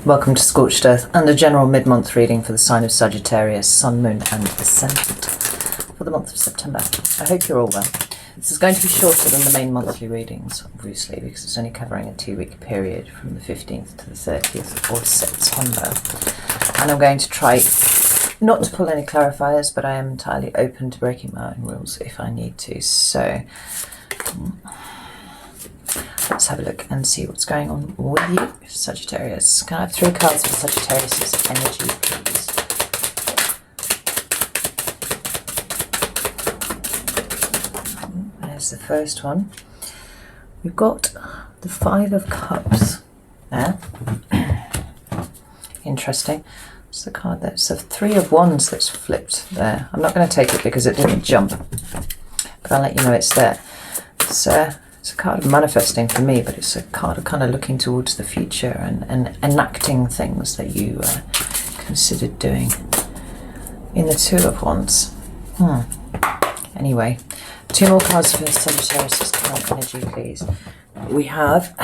Welcome to Scorched Earth and a general mid-month reading for the sign of Sagittarius, Sun, Moon and Ascendant for the month of September. I hope you're all well. This is going to be shorter than the main monthly readings, obviously, because it's only covering a 2-week period from the 15th to the 30th of September. And I'm going to try not to pull any clarifiers, but I am entirely open to breaking my own rules if I need to. So let's have a look and see what's going on with you, Sagittarius. Can I have 3 cards for Sagittarius' energy, please? There's the first one. We've got the 5 of Cups there. Interesting. It's the card that's the 3 of Wands that's flipped there. I'm not going to take it because it didn't jump, but I'll let you know it's there. It's a card of manifesting for me, but it's a card of kind of looking towards the future and enacting things that you considered doing. In the 2 of Wands. Anyway, 2 more cards for Sagittarius' current energy, please. We have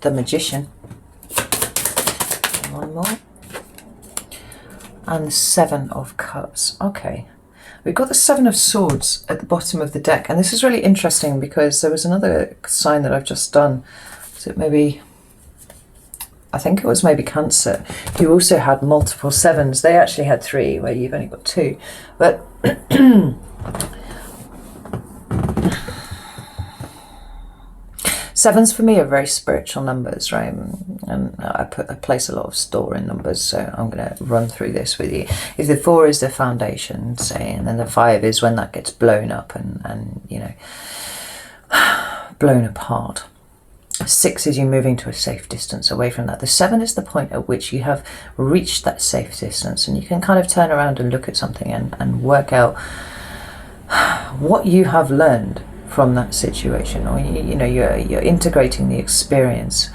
the Magician. One more. And the 7 of Cups. Okay. We've got the 7 of Swords at the bottom of the deck, and this is really interesting because there was another sign that I've just done. So maybe, I think it was maybe Cancer, who also had multiple 7s. They actually had 3, where you've only got 2. But sevens for me are very spiritual numbers, right? And I place a lot of store in numbers, so I'm going to run through this with you. If the 4 is the foundation, say, and then the 5 is when that gets blown up and you know, blown apart. 6 is you moving to a safe distance away from that. The 7 is the point at which you have reached that safe distance, and you can kind of turn around and look at something and work out what you have learned from that situation, or you know, you're integrating the experience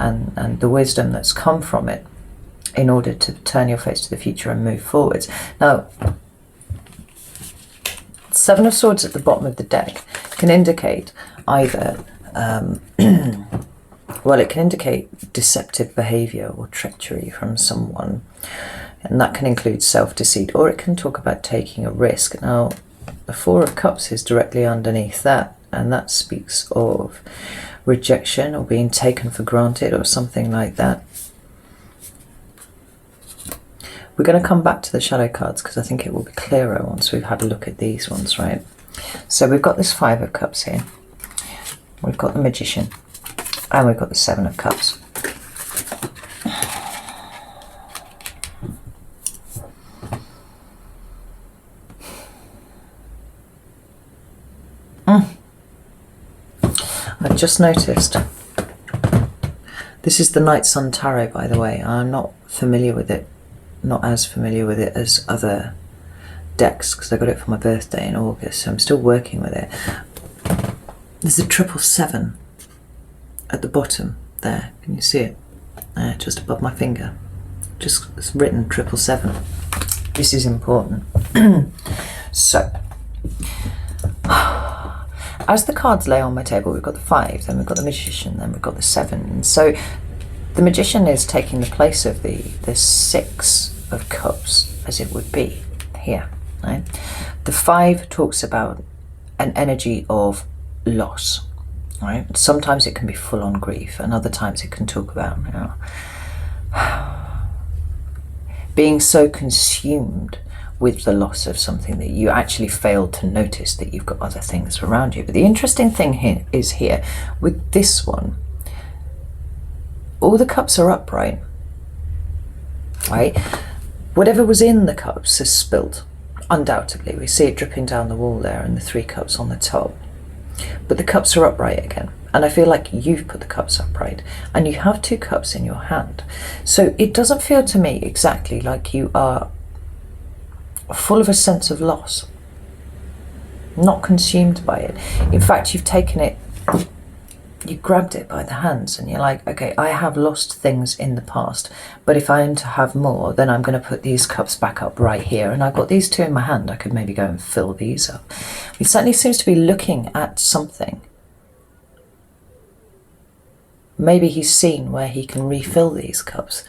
and the wisdom that's come from it in order to turn your face to the future and move forwards. Now, 7 of Swords at the bottom of the deck can indicate either well, it can indicate deceptive behavior or treachery from someone, and that can include self-deceit, or it can talk about taking a risk. Now, the 4 of Cups is directly underneath that, and that speaks of rejection or being taken for granted or something like that. We're going to come back to the shadow cards because I think it will be clearer once we've had a look at these ones, right? So we've got this 5 of Cups here. We've got the Magician, and we've got the 7 of Cups. I've just noticed, this is the Night Sun Tarot, by the way. I'm not familiar with it, not as familiar with it as other decks, because I got it for my birthday in August, so I'm still working with it. There's a 777 at the bottom there. Can you see it? Just above my finger. Just, it's written 777. This is important. So, as the cards lay on my table, we've got the 5, then we've got the Magician, then we've got the 7. So the Magician is taking the place of the 6 of Cups, as it would be here, right? The 5 talks about an energy of loss, right? Sometimes it can be full-on grief, and other times it can talk about, you know, being so consumed with the loss of something that you actually failed to notice that you've got other things around you. But the interesting thing here is with this one, all the cups are upright, right? Whatever was in the cups is spilled, undoubtedly. We see it dripping down the wall there, and the 3 cups on the top. But the cups are upright again, and I feel like you've put the cups upright, and you have 2 cups in your hand. So it doesn't feel to me exactly like you are full of a sense of loss, not consumed by it. In fact, you've taken it, you grabbed it by the hands, and you're like, okay, I have lost things in the past, but if I am to have more, then I'm going to put these cups back up right here, and I've got these 2 in my hand. I could maybe go and fill these up. He certainly seems to be looking at something maybe he's seen where he can refill these cups.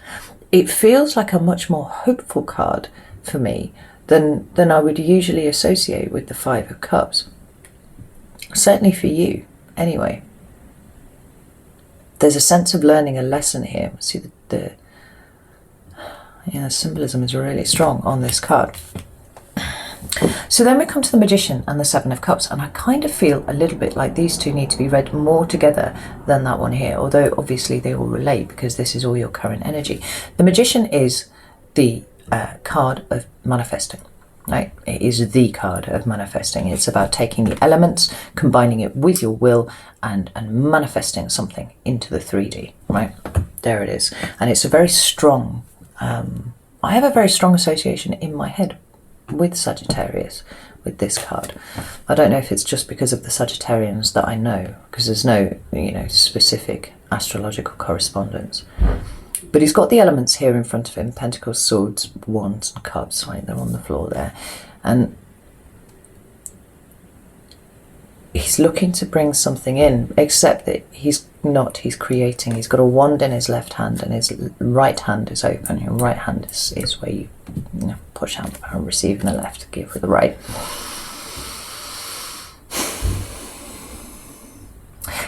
It feels like a much more hopeful card for me than I would usually associate with the Five of Cups. Certainly for you, anyway. There's a sense of learning a lesson here. See, the symbolism is really strong on this card. So then we come to the Magician and the Seven of Cups, and I kind of feel a little bit like these two need to be read more together than that one here, although obviously they all relate because this is all your current energy. The Magician is the card of manifesting, right? It is the card of manifesting. It's about taking the elements, combining it with your will, and manifesting something into the 3D, right? There it is. And it's a very strong, I have a very strong association in my head with Sagittarius, with this card. I don't know if it's just because of the Sagittarians that I know, because there's no, specific astrological correspondence. But he's got the elements here in front of him: Pentacles, Swords, Wands, and Cups, right? They're on the floor there. And he's looking to bring something in, except that he's not. He's creating. He's got a wand in his left hand, and his right hand is open. Your right hand is where you push out and receive in the left, give with the right.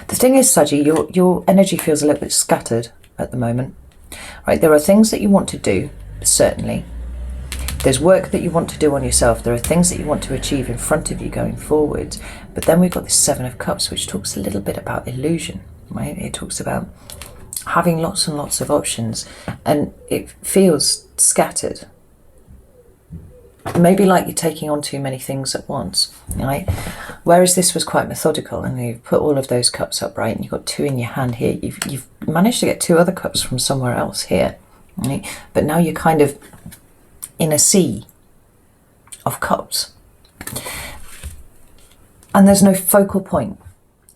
The thing is, Saggy, your energy feels a little bit scattered at the moment. Right, there are things that you want to do, certainly. There's work that you want to do on yourself. There are things that you want to achieve in front of you going forward. But then we've got this Seven of Cups, which talks a little bit about illusion, right? It talks about having lots and lots of options, and it feels scattered. Maybe like you're taking on too many things at once, right? Whereas this was quite methodical, and you've put all of those cups up, right? And you've got two in your hand here. You've managed to get two other cups from somewhere else here, right? But now you're kind of in a sea of cups. And there's no focal point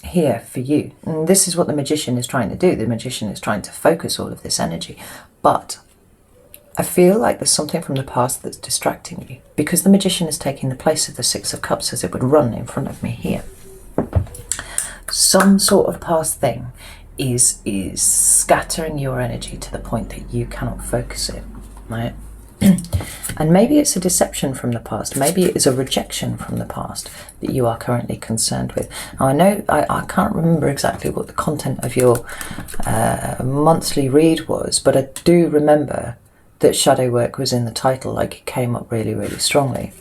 here for you. And this is what the Magician is trying to do. The Magician is trying to focus all of this energy. But I feel like there's something from the past that's distracting you, because the Magician is taking the place of the Six of Cups as it would run in front of me here. Some sort of past thing is scattering your energy to the point that you cannot focus it, right? And maybe it's a deception from the past. Maybe it is a rejection from the past that you are currently concerned with. Now, I know I can't remember exactly what the content of your monthly read was, but I do remember that shadow work was in the title, like it came up really, really strongly.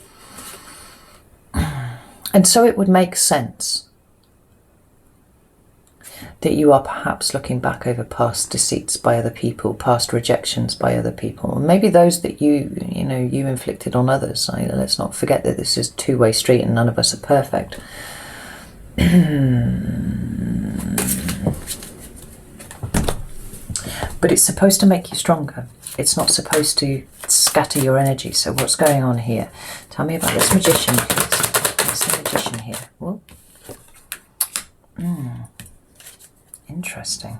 And so it would make sense that you are perhaps looking back over past deceits by other people, past rejections by other people, or maybe those that you inflicted on others. Let's not forget that this is a two-way street and none of us are perfect. But it's supposed to make you stronger. It's not supposed to scatter your energy. So what's going on here? Tell me about this Magician, please. What's the Magician here? Whoa. Interesting.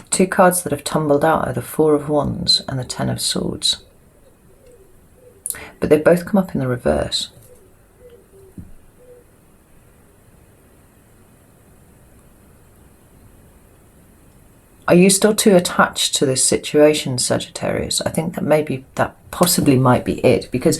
Two cards that have tumbled out are the Four of Wands and the Ten of Swords. But they both come up in the reverse. Are you still too attached to this situation, Sagittarius? I think that possibly might be it, because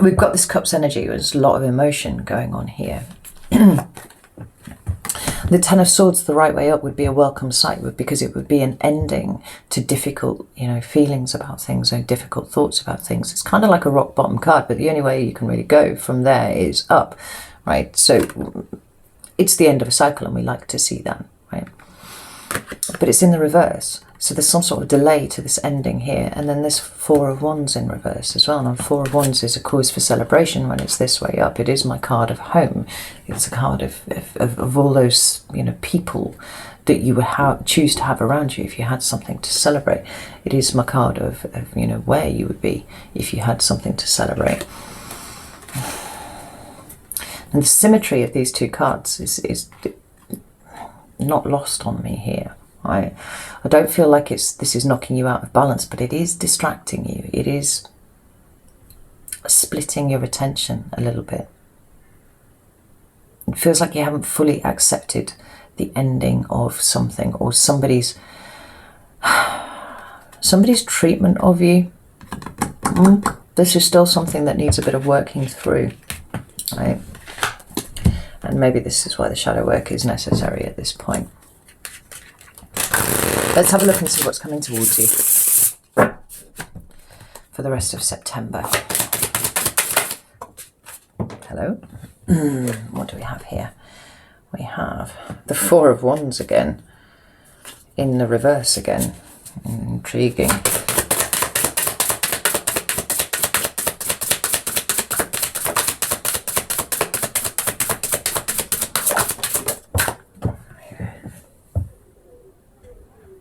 we've got this Cups energy. There's a lot of emotion going on here. The Ten of Swords, the right way up, would be a welcome sight, because it would be an ending to difficult, feelings about things, or difficult thoughts about things. It's kind of like a rock bottom card, but the only way you can really go from there is up, right? So it's the end of a cycle, and we like to see that, right? But it's in the reverse. So there's some sort of delay to this ending here. And then this Four of Wands in reverse as well. And Four of Wands is a cause for celebration when it's this way up. It is my card of home. It's a card of all those, people that you would choose to have around you if you had something to celebrate. It is my card of where you would be if you had something to celebrate. And the symmetry of these two cards is not lost on me here. I don't feel like this is knocking you out of balance, but it is distracting you. It is splitting your attention a little bit. It feels like you haven't fully accepted the ending of something, or somebody's treatment of you. This is still something that needs a bit of working through, right? And maybe this is why the shadow work is necessary at this point. Let's have a look and see what's coming towards you for the rest of September. Hello. What do we have here? We have the Four of Wands again, in the reverse again. Intriguing.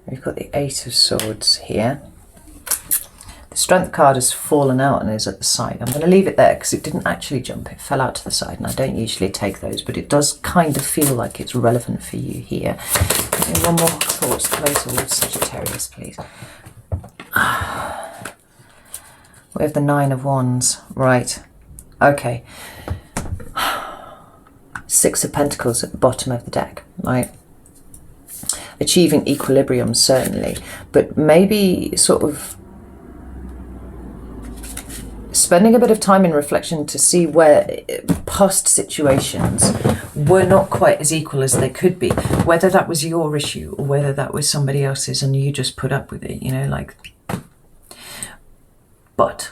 We've got the Eight of Swords here. The Strength card has fallen out and is at the side. I'm going to leave it there because it didn't actually jump. It fell out to the side, and I don't usually take those, but it does kind of feel like it's relevant for you here. One more thoughts coming towards Sagittarius, please. We have the Nine of Wands. Right. Okay. Six of Pentacles at the bottom of the deck. Right. Achieving equilibrium, certainly, but maybe sort of spending a bit of time in reflection to see where past situations were not quite as equal as they could be, whether that was your issue or whether that was somebody else's and you just put up with it, you know, like. But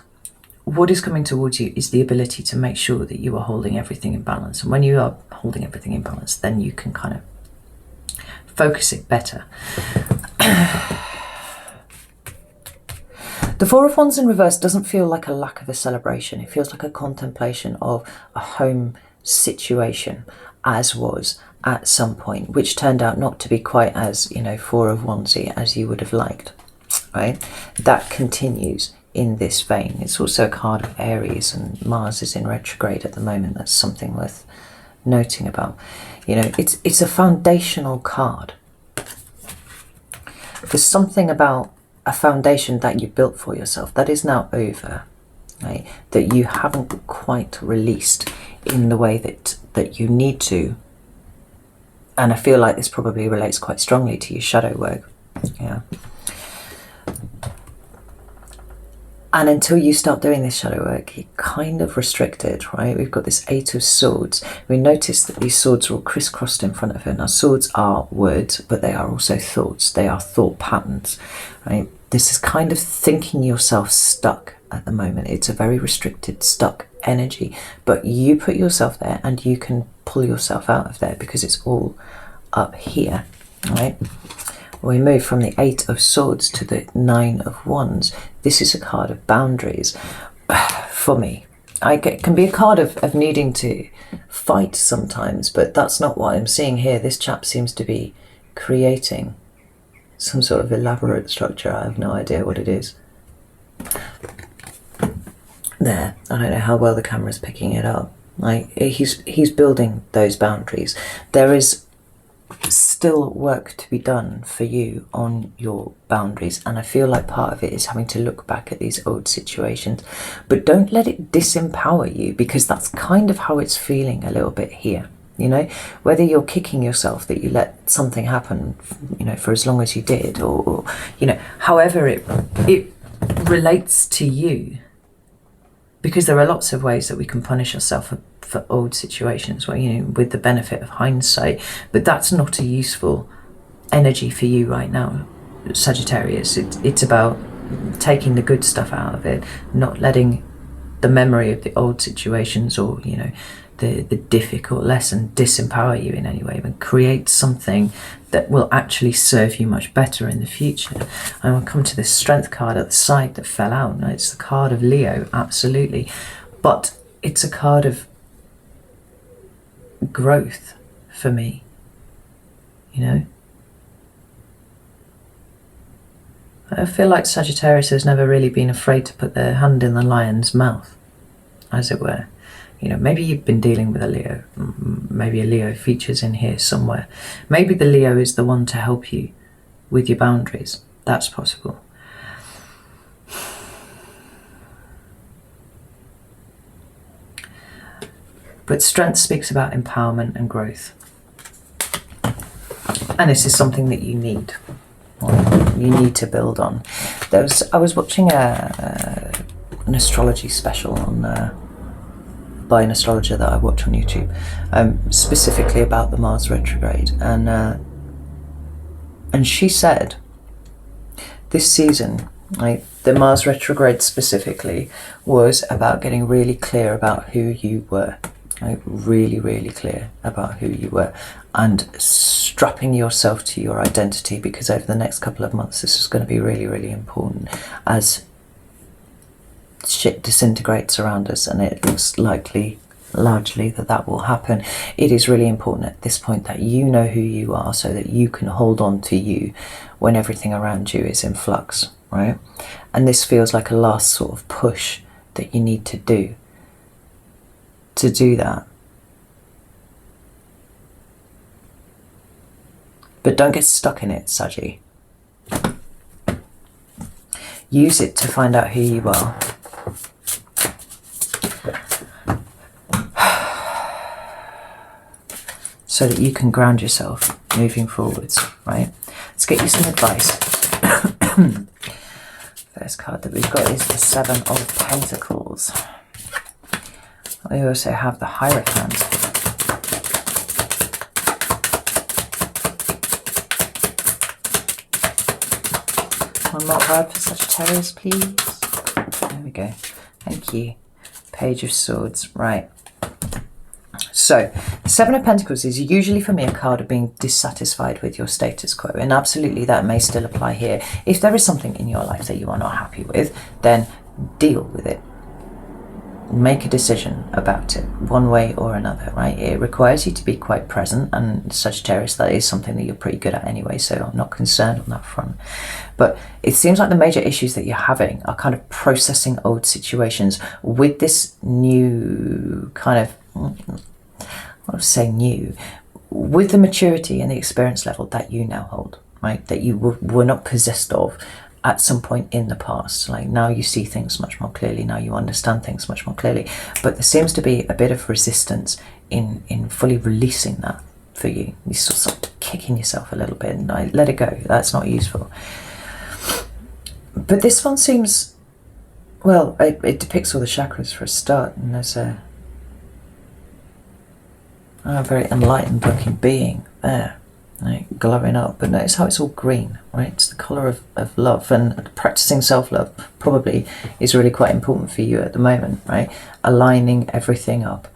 what is coming towards you is the ability to make sure that you are holding everything in balance, and when you are holding everything in balance, then you can kind of focus it better. The Four of Wands in reverse doesn't feel like a lack of a celebration. It feels like a contemplation of a home situation, as was at some point, which turned out not to be quite as, you know, Four of Wandsy as you would have liked, right? That continues in this vein. It's also a card of Aries, and Mars is in retrograde at the moment. That's something worth noting about. You know, it's a foundational card. There's something about a foundation that you built for yourself that is now over, right? That you haven't quite released in the way that you need to. And I feel like this probably relates quite strongly to your shadow work. Yeah. And until you start doing this shadow work, you're kind of restricted, right? We've got this Eight of Swords. We notice that these swords are all crisscrossed in front of her. Now, swords are words, but they are also thoughts. They are thought patterns, right? This is kind of thinking yourself stuck at the moment. It's a very restricted, stuck energy, but you put yourself there and you can pull yourself out of there because it's all up here, right? We move from the Eight of Swords to the Nine of Wands. This is a card of boundaries for me. It can be a card of needing to fight sometimes, but that's not what I'm seeing here. This chap seems to be creating some sort of elaborate structure. I have no idea what it is. There, I don't know how well the camera's picking it up. Like, he's building those boundaries. There is still work to be done for you on your boundaries, and I feel like part of it is having to look back at these old situations, but don't let it disempower you, because that's kind of how it's feeling a little bit here. You know, whether you're kicking yourself that you let something happen, you know, for as long as you did, or you know, however it relates to you, because there are lots of ways that we can punish ourselves for old situations, where, you know, with the benefit of hindsight, but that's not a useful energy for you right now, Sagittarius. It's about taking the good stuff out of it, not letting the memory of the old situations, or, you know, the difficult lesson disempower you in any way, but create something that will actually serve you much better in the future. And we'll come to this Strength card at the side that fell out. Now, it's the card of Leo, absolutely, but it's a card of growth for me, you know. I feel like Sagittarius has never really been afraid to put their hand in the lion's mouth, as it were. You know, maybe you've been dealing with a Leo. Maybe a Leo features in here somewhere. Maybe the Leo is the one to help you with your boundaries. That's possible. But Strength speaks about empowerment and growth. And this is something that you need. You need to build on. I was watching an astrology special by an astrologer that I watch on YouTube, specifically about the Mars retrograde, and she said this season, like the Mars retrograde specifically, was about getting really clear about who you were. Like really, really clear about who you were, and strapping yourself to your identity, because over the next couple of months this is going to be really, really important as shit disintegrates around us, and it looks largely that will happen. It is really important at this point that you know who you are, so that you can hold on to you when everything around you is in flux, right? And this feels like a last sort of push that you need to do. To do that. But don't get stuck in it, Saggy. Use it to find out who you are. So that you can ground yourself moving forwards, right? Let's get you some advice. First card that we've got is the Seven of Pentacles. We also have the Hierophant. One more card for Sagittarius, please. There we go. Thank you. Page of Swords. Right. So, the Seven of Pentacles is usually for me a card of being dissatisfied with your status quo, and absolutely that may still apply here. If there is something in your life that you are not happy with, then deal with it. Make a decision about it, one way or another, right? It requires you to be quite present, and Sagittarius, that is something that you're pretty good at anyway, so I'm not concerned on that front. But it seems like the major issues that you're having are kind of processing old situations with this new kind of, I would say new, with the maturity and the experience level that you now hold, right? That you were not possessed of at some point in the past. Like now you see things much more clearly, now you understand things much more clearly, but there seems to be a bit of resistance in fully releasing that for you. You sort of kicking yourself a little bit and like, let it go, that's not useful. But this one seems, well, it depicts all the chakras for a start, and there's a very enlightened looking being there, like glowing up. But notice how it's all green, right? It's the colour of love, and practicing self-love probably is really quite important for you at the moment, right? Aligning everything up,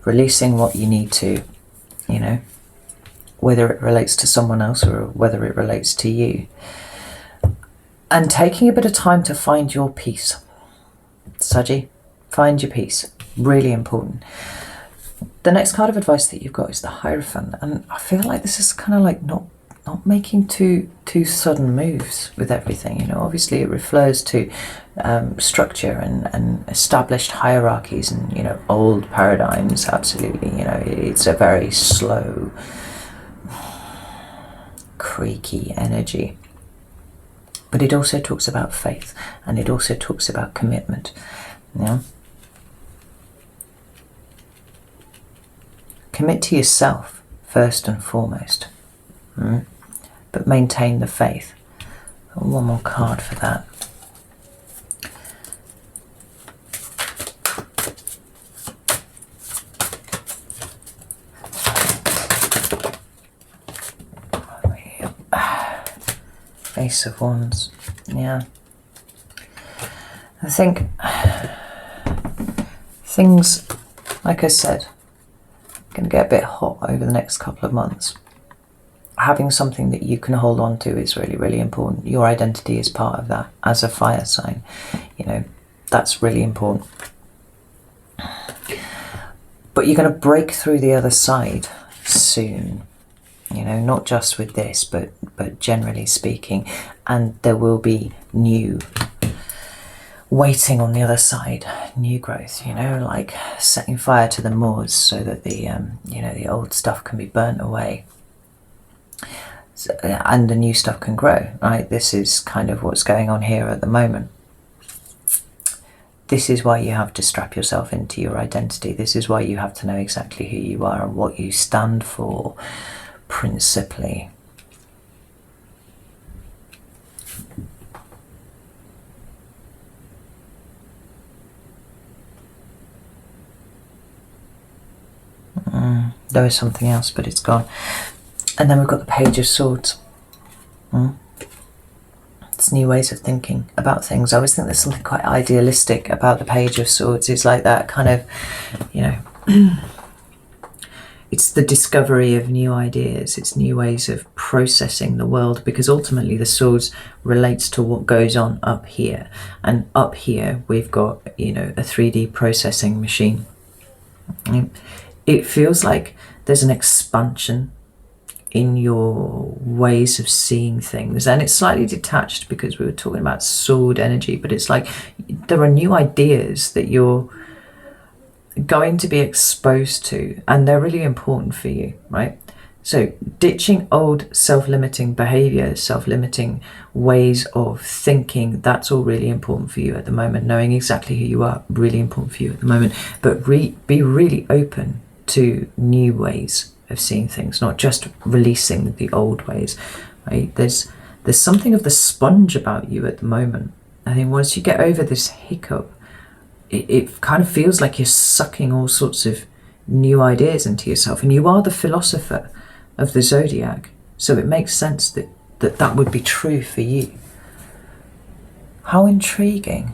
releasing what you need to, you know, whether it relates to someone else or whether it relates to you, and taking a bit of time to find your peace. Saggy, find your peace, really important. The next card of advice that you've got is the Hierophant, and I feel like this is kind of like not making too sudden moves with everything. You know, obviously it refers to structure and established hierarchies and, you know, old paradigms. Absolutely, you know, it's a very slow, creaky energy. But it also talks about faith, and it also talks about commitment. Yeah. Commit to yourself first and foremost, but maintain the faith. One more card for that. Ace of Wands. Yeah. I think things, like I said, going to get a bit hot over the next couple of months. Having something that you can hold on to is really, really important. Your identity is part of that as a fire sign. You know, that's really important. But you're going to break through the other side soon. You know, not just with this, but generally speaking. And there will be new waiting on the other side, new growth, you know, like setting fire to the moors so that the you know, the old stuff can be burnt away, and the new stuff can grow, right? This is kind of what's going on here at the moment. This is why you have to strap yourself into your identity. This is why you have to know exactly who you are and what you stand for, principally. There was something else, but it's gone. And then we've got the Page of Swords. It's new ways of thinking about things. I always think there's something quite idealistic about the Page of Swords. It's like that kind of, you know, it's the discovery of new ideas. It's new ways of processing the world, because ultimately the swords relates to what goes on up here. And up here we've got, you know, a 3D processing machine. It feels like there's an expansion in your ways of seeing things, and it's slightly detached because we were talking about sword energy, but it's like there are new ideas that you're going to be exposed to, and they're really important for you, right? So ditching old self-limiting behavior, self-limiting ways of thinking, that's all really important for you at the moment. Knowing exactly who you are, really important for you at the moment. But be really open to new ways of seeing things, not just releasing the old ways, right? There's something of the sponge about you at the moment. I think once you get over this hiccup, it kind of feels like you're sucking all sorts of new ideas into yourself, and you are the philosopher of the zodiac, so it makes sense that would be true for you. How intriguing.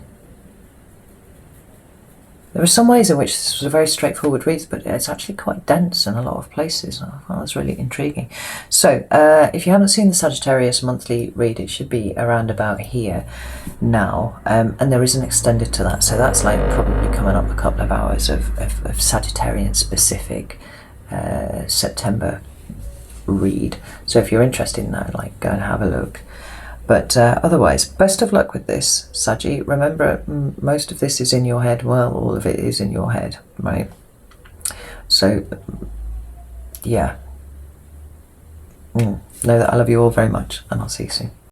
There are some ways in which this was a very straightforward read, but it's actually quite dense in a lot of places. I thought that's really intriguing. So if you haven't seen the Sagittarius monthly read, it should be around about here now, and there is an extended to that, so that's like probably coming up a couple of hours of Sagittarian specific September read. So if you're interested in that, like, go and have a look. But otherwise, best of luck with this, Saggy. Remember, most of this is in your head. Well, all of it is in your head, right? So, yeah. Know that I love you all very much, and I'll see you soon.